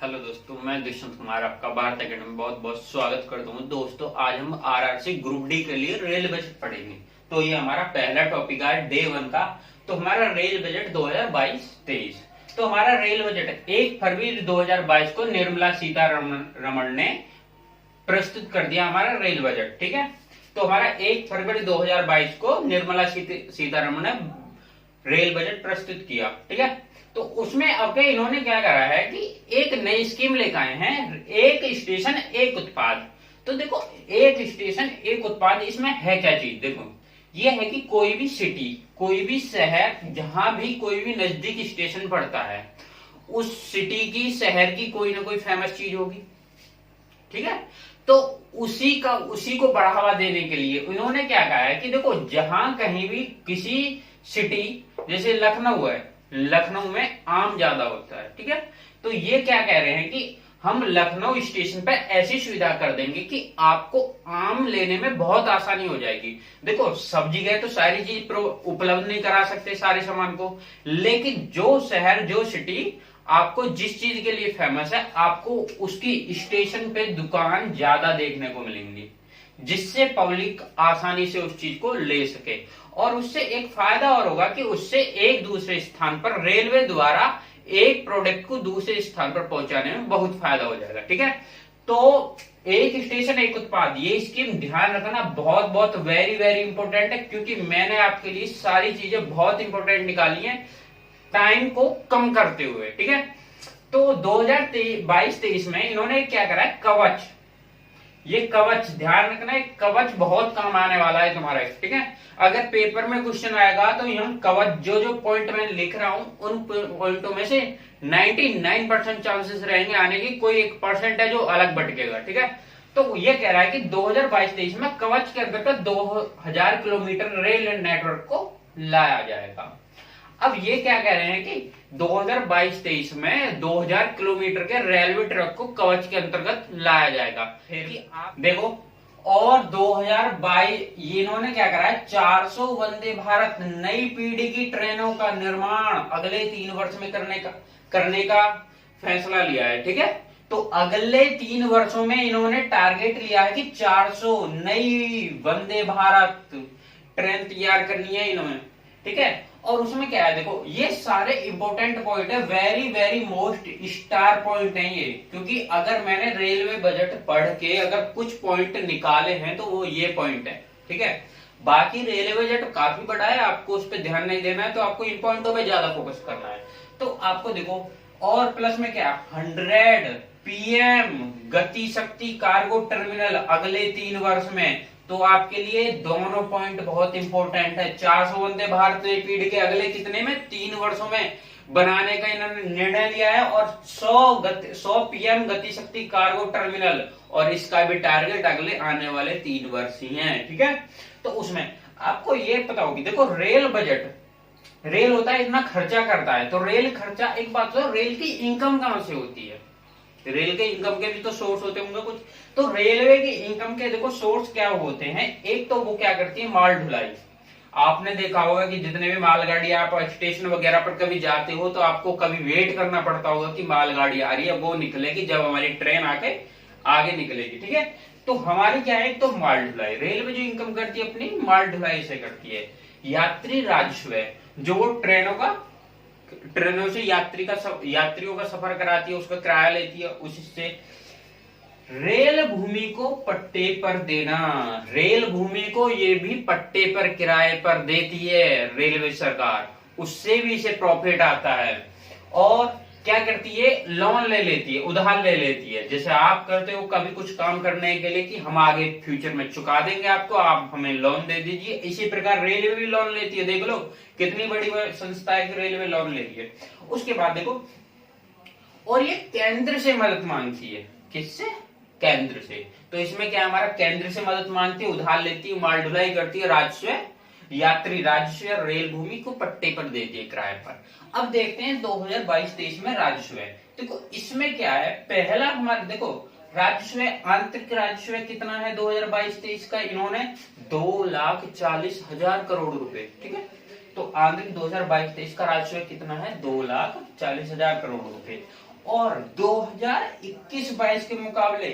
Hello दोस्तों, मैं दुष्यंत कुमार आपका भारत अकेडमी में बहुत बहुत स्वागत करता हूँ। दोस्तों, आज हम आरआरसी ग्रुप डी के लिए रेल बजट पढ़ेंगे। तो ये हमारा पहला टॉपिक है डे 1 का। तो हमारा रेल बजट 2022-23। तो हमारा रेल बजट 1 फरवरी 2022 को निर्मला सीतारमण ने प्रस्तुत कर दिया हमारा रेल बजट। ठीक है, तो हमारा 1 फरवरी 2022 को निर्मला सीतारमण ने रेल बजट प्रस्तुत किया। ठीक है, तो उसमें अब क्या इन्होंने क्या करा है कि एक नई स्कीम लेकर आए हैं, एक स्टेशन एक उत्पाद। तो देखो, एक स्टेशन एक उत्पाद, इसमें है क्या चीज? देखो, ये है कि कोई भी सिटी, कोई भी शहर, जहां भी कोई भी नजदीक स्टेशन पड़ता है, उस सिटी की, शहर की कोई ना कोई फेमस चीज होगी। ठीक है, तो उसी को बढ़ावा देने के लिए उन्होंने क्या कहा है कि देखो, जहां कहीं भी किसी सिटी, जैसे लखनऊ है, लखनऊ में आम ज्यादा होता है। ठीक है, तो ये क्या कह रहे हैं कि हम लखनऊ स्टेशन पर ऐसी सुविधा कर देंगे कि आपको आम लेने में बहुत आसानी हो जाएगी। देखो, सब जगह तो सारी चीज उपलब्ध नहीं करा सकते सारे सामान को, लेकिन जो शहर, जो सिटी आपको जिस चीज के लिए फेमस है, आपको उसकी स्टेशन पे दुकान ज्यादा देखने को मिलेंगी, जिससे पब्लिक आसानी से उस चीज को ले सके। और उससे एक फायदा और होगा कि उससे एक दूसरे स्थान पर रेलवे द्वारा एक प्रोडक्ट को दूसरे स्थान पर पहुंचाने में बहुत फायदा हो जाएगा। ठीक है, तो एक स्टेशन एक उत्पाद, ये स्कीम ध्यान रखना, बहुत बहुत वेरी वेरी इंपॉर्टेंट है, क्योंकि मैंने आपके लिए सारी चीजें बहुत इंपॉर्टेंट निकाली हैं टाइम को कम करते हुए। ठीक है, तो 2022-23 में इन्होंने क्या करा है, कवच। ये कवच ध्यान रखना, एक कवच बहुत काम आने वाला है तुम्हारा। ठीक है, अगर पेपर में क्वेश्चन आएगा तो हम कवच, जो जो पॉइंट मैं लिख रहा हूं, उन पॉइंटों में से 99% चांसेस रहेंगे आने की, कोई 1% है जो अलग भटकेगा। ठीक है, तो ये कह रहा है कि 2022-23 में कवच के अंतर्गत 2000 किलोमीटर रेल नेटवर्क को लाया जाएगा। अब ये क्या कह रहे हैं कि 2022-23 में 2000 किलोमीटर के रेलवे ट्रैक को कवच के अंतर्गत लाया जाएगा। फिर कि आप देखो, और 2022 ये इन्होंने क्या करा है, 400 वंदे भारत नई पीढ़ी की ट्रेनों का निर्माण अगले 3 वर्ष में करने का फैसला लिया है। ठीक है, तो अगले 3 वर्षों में इन्होंने टारगेट लिया है कि 400 नई वंदे भारत ट्रेन तैयार करनी है इन्होंने। ठीक है, और उसमें क्या है, देखो, ये सारे इंपॉर्टेंट पॉइंट है, very very most star point है ये, क्योंकि अगर मैंने रेलवे बजट पढ़ के अगर कुछ पॉइंट निकाले हैं तो वो ये पॉइंट है। ठीक है, बाकी रेलवे बजट काफी बड़ा है, आपको उस पर ध्यान नहीं देना है, तो आपको इन पॉइंटों पे ज्यादा फोकस करना है। तो आपको देखो, और प्लस में क्या, 100 पीएम गति शक्ति कार्गो टर्मिनल अगले 3 वर्ष में, तो आपके लिए दोनों पॉइंट बहुत इंपॉर्टेंट है। 400 वंदे भारत नई पीढ़ी के अगले कितने में, 3 वर्षों में बनाने का इन्होंने निर्णय लिया है, और 100 पीएम गति शक्ति कार्गो टर्मिनल, और इसका भी टारगेट अगले आने वाले 3 वर्ष ही है। ठीक है, तो उसमें आपको ये पता होगी, देखो, रेल बजट, रेल होता है इतना खर्चा करता है, तो रेल खर्चा, एक बात तो, रेल की इनकम कहां से होती है? रेल के इनकम के भी तो सोर्स होते होंगे कुछ। तो रेलवे की इनकम के देखो सोर्स क्या होते हैं, एक तो वो क्या करती है, माल ढुलाई। आपने देखा होगा कि जितने भी मालगाड़ी, आप स्टेशन वगैरह पर कभी जाते हो तो आपको कभी वेट करना पड़ता होगा कि मालगाड़ी आ रही है, वो निकलेगी जब हमारी ट्रेन आके आगे निकलेगी। ठीक है, तो हमारी क्या है, तो माल ढुलाई, रेलवे जो इनकम करती है अपनी माल ढुलाई से करती है। यात्री राजस्व, जो वो ट्रेनों से यात्रियों का सफर कराती है, उसका किराया लेती है, उससे। रेल भूमि को पट्टे पर देना, रेल भूमि को ये भी पट्टे पर किराए पर देती है रेलवे सरकार, उससे भी इसे प्रॉफिट आता है। और क्या करती है, लोन ले लेती है, उधार ले लेती है, जैसे आप करते हो कभी कुछ काम करने के लिए कि हम आगे फ्यूचर में चुका देंगे आपको, आप हमें लोन दे दीजिए, इसी प्रकार रेलवे भी लोन लेती है। देख लो कितनी बड़ी संस्था है कि रेलवे लोन ले रही है। उसके बाद देखो, और ये केंद्र से मदद मांगती है, किससे, केंद्र से। तो इसमें क्या, हमारा केंद्र से मदद मांगती है, उधार लेती है, माल ढुलाई करती है, राजस्व, यात्री राजस्व, रेल भूमि को पट्टे पर देती है, किराए पर। अब देखते हैं 2022-23 में राजस्व। देखो, इसमें क्या है, पहला हमारा देखो, राजस्व, आंतरिक राजस्व कितना है 2022-23 का, इन्होंने 2,40,000 करोड़ रुपए। ठीक है, तो आंतरिक 2022-23 का राजस्व कितना है, 2,40,000 करोड़ रुपए। और 2021-22 के मुकाबले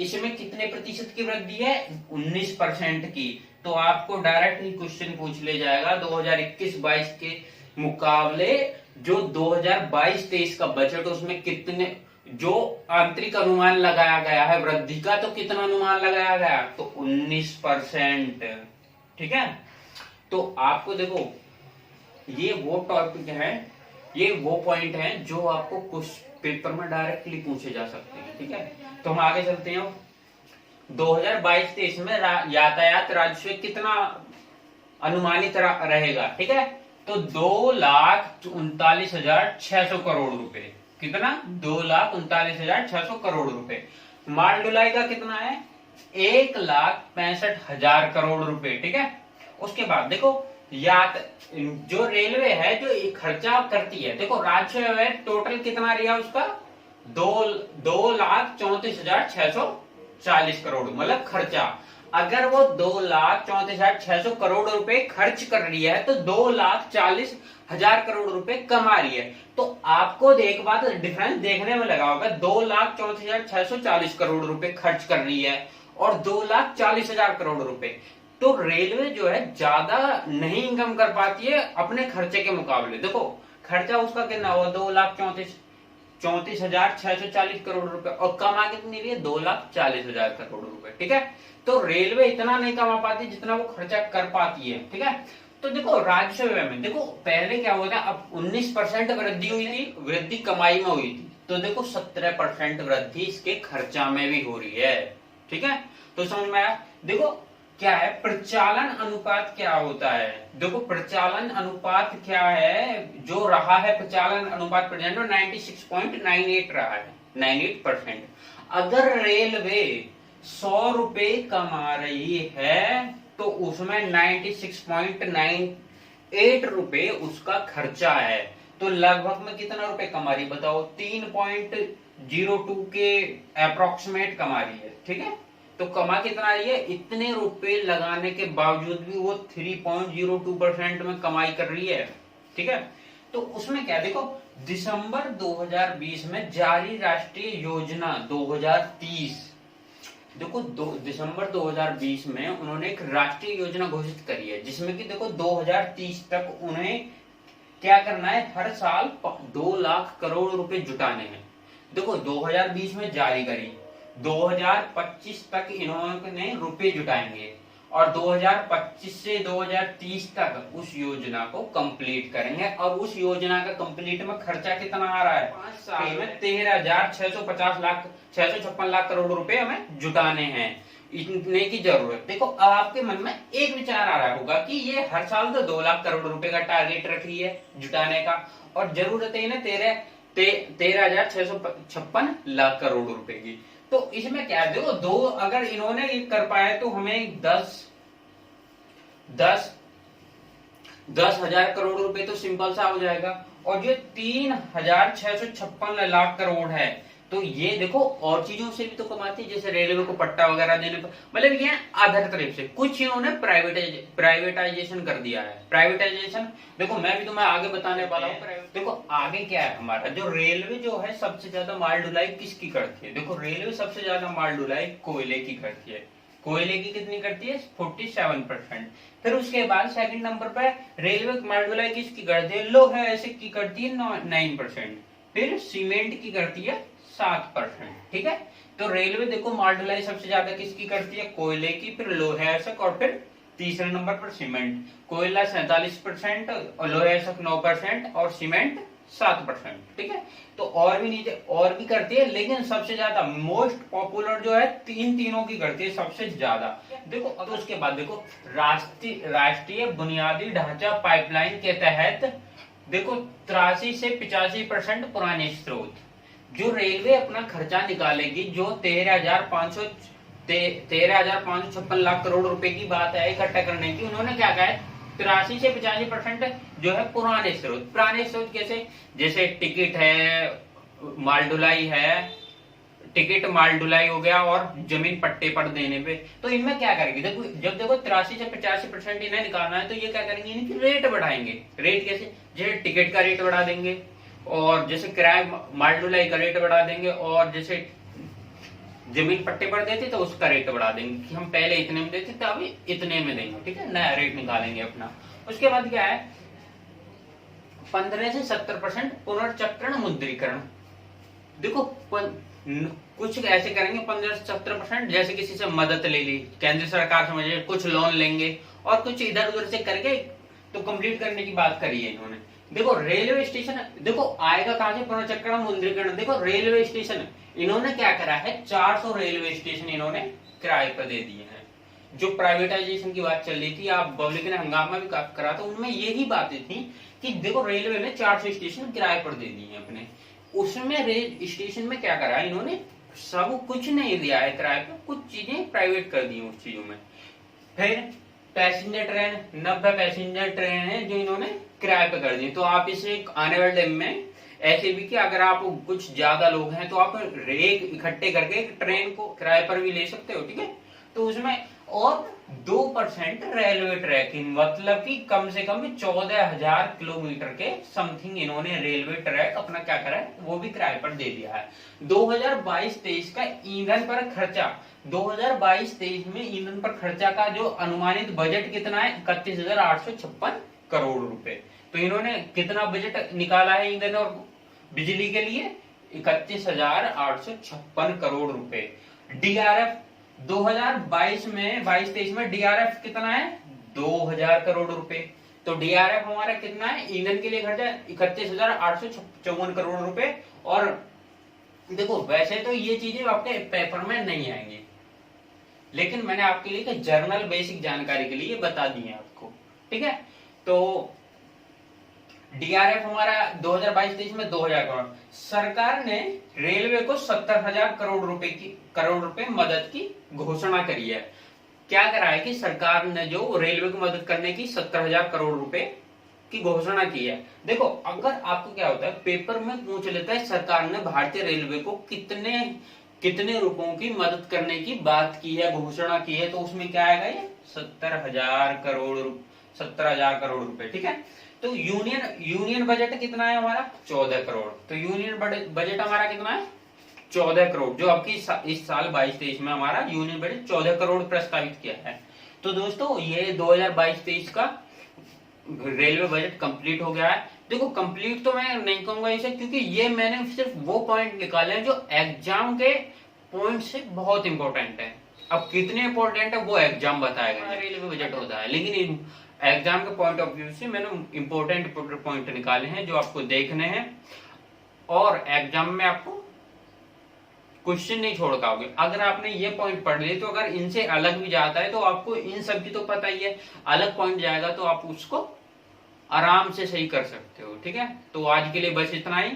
इसमें कितने प्रतिशत की वृद्धि है? 19% की। तो आपको डायरेक्ट ही क्वेश्चन पूछ ले जाएगा 2021-22 के मुकाबले जो 2022-23 का बजट, उसमें कितने जो आंतरिक अनुमान लगाया गया है वृद्धि का, तो कितना अनुमान लगाया गया? तो 19%। ठीक है, तो आपको देखो ये वो टॉपिक है, ये वो पॉइंट है जो आपको कुछ पेपर में डायरेक्टली पूछे जा सकते हैं। ठीक है, तो हम आगे चलते हैं। 2022-23 में यातायात राजस्व कितना अनुमानित रहेगा? ठीक है, तो 2,39,600 करोड़ रुपए। कितना? 2,39,600 करोड़ रुपए। माल ढुलाई का कितना है? 1,65,000 करोड़ रुपए। ठीक है, उसके बाद देखो जो रेलवे है जो खर्चा करती है, देखो राजस्व है टोटल कितना रहा उसका? 2,34,640 करोड़, मतलब खर्चा। अगर वो 2,34,600 करोड़ रुपए खर्च कर रही है तो 2,40,000 करोड़ रुपए कमा रही है। तो आपको एक बात डिफरेंस देखने में लगा होगा, 2,34,640 करोड़ रुपए खर्च कर रही है और 2,40,000 करोड़ रुपए। तो रेलवे जो है ज्यादा नहीं इनकम कर पाती है अपने खर्चे के मुकाबले। देखो खर्चा उसका कितना हुआ? 2,34,640 करोड़ रुपए, और कमा कितनी रही है? 2,40,000 करोड़ रुपए। ठीक है, तो रेलवे इतना नहीं कमा पाती जितना वो खर्चा कर पाती है। ठीक है, तो देखो राजस्व में देखो पहले क्या हुआ था, अब 19% वृद्धि हुई थी, वृद्धि कमाई में हुई थी, तो देखो 17% वृद्धि इसके खर्चा में भी हो रही है। ठीक है, तो समझ में आया? देखो क्या है प्रचालन अनुपात, क्या होता है? देखो प्रचालन अनुपात क्या है जो रहा है, प्रचालन अनुपात प्रेजेंट में 96.98 रहा है, 98%। अगर रेलवे 100 रुपए कमा रही है तो उसमें 96.98 रुपए उसका खर्चा है, तो लगभग में कितना रुपए कमा रही बताओ? 3.02 के अप्रोक्सीमेट कमा रही है। ठीक है, तो कमा कितना रही है? इतने रुपए लगाने के बावजूद भी वो 3.02% में कमाई कर रही है। ठीक है, तो उसमें क्या देखो दिसंबर 2020 में जारी राष्ट्रीय योजना 2030, देखो दिसंबर 2020 में उन्होंने एक राष्ट्रीय योजना घोषित करी है जिसमें कि देखो 2030 तक उन्हें क्या करना है? हर साल 2 लाख करोड़ रुपए जुटाने हैं। देखो 2020 में जारी करी, 2025 तक इन्होंने रुपए जुटाएंगे और 2025 से 2030 तक उस योजना को कंप्लीट करेंगे। और उस योजना का कंप्लीट में खर्चा कितना आ रहा है? 5 साल में 13,656 लाख करोड़ रुपए हमें जुटाने हैं, इतने की जरूरत। देखो अब आपके मन में एक विचार आ रहा होगा कि ये हर साल तो 2 लाख करोड़ रुपए का टारगेट रखी है जुटाने का, और जरूरत है ना 13,656 लाख करोड़ रुपए की। तो इसमें क्या है देखो दो, अगर इन्होंने ये कर पाए तो हमें 10,000 करोड़ रुपए तो सिंपल सा हो जाएगा। और जो 3,656 लाख करोड़ है तो ये देखो और चीजों से भी तो कमाती है, जैसे रेलवे को पट्टा वगैरह देने पर, मतलब ये आधार तरफ से कुछ इन्होंने प्राइवेटाइजेशन कर दिया है। प्राइवेटाइजेशन देखो मैं भी तुम्हें आगे बताने वाला हूँ। देखो आगे क्या है हमारा, जो रेलवे जो है सबसे ज्यादा माल ढुलाई किसकी करती है? देखो रेलवे सबसे ज्यादा माल ढुलाई कोयले की करती है। कोयले की कितनी करती है? 47%। फिर उसके बाद सेकंड नंबर पे रेलवे माल ढुलाई किसकी करती है? लोहे ऐसे की करती है 9%। फिर सीमेंट की करती है 7%। ठीक है, तो रेलवे देखो माल ढुलाई सबसे ज्यादा किसकी करती है? कोयले की, फिर लोहे ऐसक, और फिर तीसरे नंबर पर सीमेंट। कोयला 47% और लोहे ऐसक 9% और सीमेंट 7%। ठीक है, तो और भी नीचे और भी करती है, लेकिन सबसे ज्यादा मोस्ट पॉपुलर जो है तीनों की करती है सबसे ज्यादा। देखो अब उसके बाद देखो राष्ट्रीय बुनियादी ढांचा पाइपलाइन के तहत देखो 83 से 85% पुराने स्रोत, जो रेलवे अपना खर्चा निकालेगी, जो 13,556 लाख करोड़ रुपए की बात है इकट्ठा करने की, उन्होंने क्या कहा है 83 से 85% जो है पुराने स्रोत। पुराने स्रोत कैसे? जैसे टिकट है, माल ढुलाई है, टिकट माल ढुलाई हो गया और जमीन पट्टे पर देने पे। तो इनमें क्या करेंगे? देखो जब देखो 83 से 85% इन्हें निकालना है तो ये क्या करेंगे? इनकी रेट बढ़ाएंगे। रेट कैसे? जैसे टिकट का रेट बढ़ा देंगे, और जैसे किराए माल ढुलाई का रेट बढ़ा देंगे, और जैसे जमीन पट्टे पर देते तो उसका रेट बढ़ा देंगे कि हम पहले इतने में देते थे अभी इतने में देंगे, ठीक है, नया रेट निकालेंगे अपना। उसके बाद क्या है, 15 से 70% पुनर्चक्रण मुद्रीकरण। देखो कुछ ऐसे करेंगे 15 से 70%, जैसे किसी से मदद ले ली केंद्र सरकार से, कुछ लोन लेंगे और कुछ इधर उधर से करके तो कंप्लीट करने की बात करी है इन्होंने। देखो रेलवे स्टेशन, देखो आएगा कहां से पुनर्चक्रण मुद्रीकरण, देखो रेलवे स्टेशन इन्होंने क्या करा है, 400 रेलवे स्टेशन इन्होंने किराए पर दे दिए हैं। जो प्राइवेटाइजेशन की बात चल रही थी, आप पब्लिक ने हंगामा भी काफी करा, तो उनमें यही बातें थी कि देखो रेलवे ने 400 स्टेशन किराए पर दे दिए हैं अपने। उसमें रेल स्टेशन में क्या करा इन्होंने, सब कुछ नहीं दिया है किराए पर, कुछ चीजें प्राइवेट कर दी उस चीजों में। फिर पैसेंजर ट्रेन, 90 पैसेंजर ट्रेन है जो इन्होंने किराए पे कर दी। तो आप इसे आने वाले टाइम में ऐसे भी कि अगर आप कुछ ज्यादा लोग हैं तो आप रेक इकट्ठे करके ट्रेन को किराए पर भी ले सकते हो, ठीक है। तो उसमें और 2% रेलवे ट्रैकिंग, मतलब कि कम से कम 14,000 किलोमीटर के समथिंग इन्होंने रेलवे ट्रैक अपना क्या करा है, वो भी किराए पर दे दिया है। 2022-23 का ईंधन पर खर्चा, 2022-23 में ईंधन पर खर्चा का जो अनुमानित बजट कितना है, 31,856 करोड़ रुपए। तो इन्होंने कितना बजट निकाला है ईंधन और बिजली के लिए, 31,856 करोड़ रुपए। डीआरएफ 2022 में 22-23 में डीआरएफ कितना है, 2,000 करोड़ रुपए। तो डीआरएफ हमारा कितना है, ईंधन के लिए खर्चा 31,854 करोड़ रुपए। और देखो वैसे तो ये चीजें आपके पेपर में नहीं आएंगी, लेकिन मैंने आपके लिए जर्नल बेसिक जानकारी के लिए बता दी है आपको, ठीक है। तो डीआरएफ हमारा 2022-23 में 2,000 करोड़। सरकार ने रेलवे को 70,000 करोड़ रुपए मदद की घोषणा करी है। क्या करा है कि सरकार ने जो रेलवे को मदद करने की 70,000 करोड़ रुपए की घोषणा की है। देखो अगर आपको क्या होता है, पेपर में पूछ लेता है सरकार ने भारतीय रेलवे को कितने रुपयों की मदद करने की बात की है, घोषणा की है, तो उसमें क्या आएगा, ये 17,000 करोड़ रुपए, ठीक है। तो यूनियन बजट कितना है हमारा, 14 करोड़। तो यूनियन बजट हमारा कितना है, 14 करोड़, जो आपकी इस साल 22-23 में हमारा यूनियन बजट 14 करोड़ प्रस्तावित किया है। तो दोस्तों ये 2022-23 का रेलवे बजट कंप्लीट हो गया है। देखो कंप्लीट तो मैं नहीं कहूंगा इसे, क्योंकि ये मैंने सिर्फ वो पॉइंट निकाले हैं जो एग्जाम के पॉइंट से बहुत इंपॉर्टेंट है। अब कितने इंपॉर्टेंट है वो एग्जाम बताएगा, रेलवे बजट होता है, लेकिन एग्जाम के पॉइंट ऑफ व्यू से मैंने इंपॉर्टेंट पॉइंट निकाले हैं जो आपको देखने हैं, और एग्जाम में आपको क्वेश्चन नहीं छोड़ पाओगे। अगर आपने ये पॉइंट पढ़ लिए तो अगर इनसे अलग भी जाता है तो आपको इन सब की तो पता ही है, अलग पॉइंट जाएगा तो आप उसको आराम से सही कर सकते हो, ठीक है। तो आज के लिए बस इतना ही।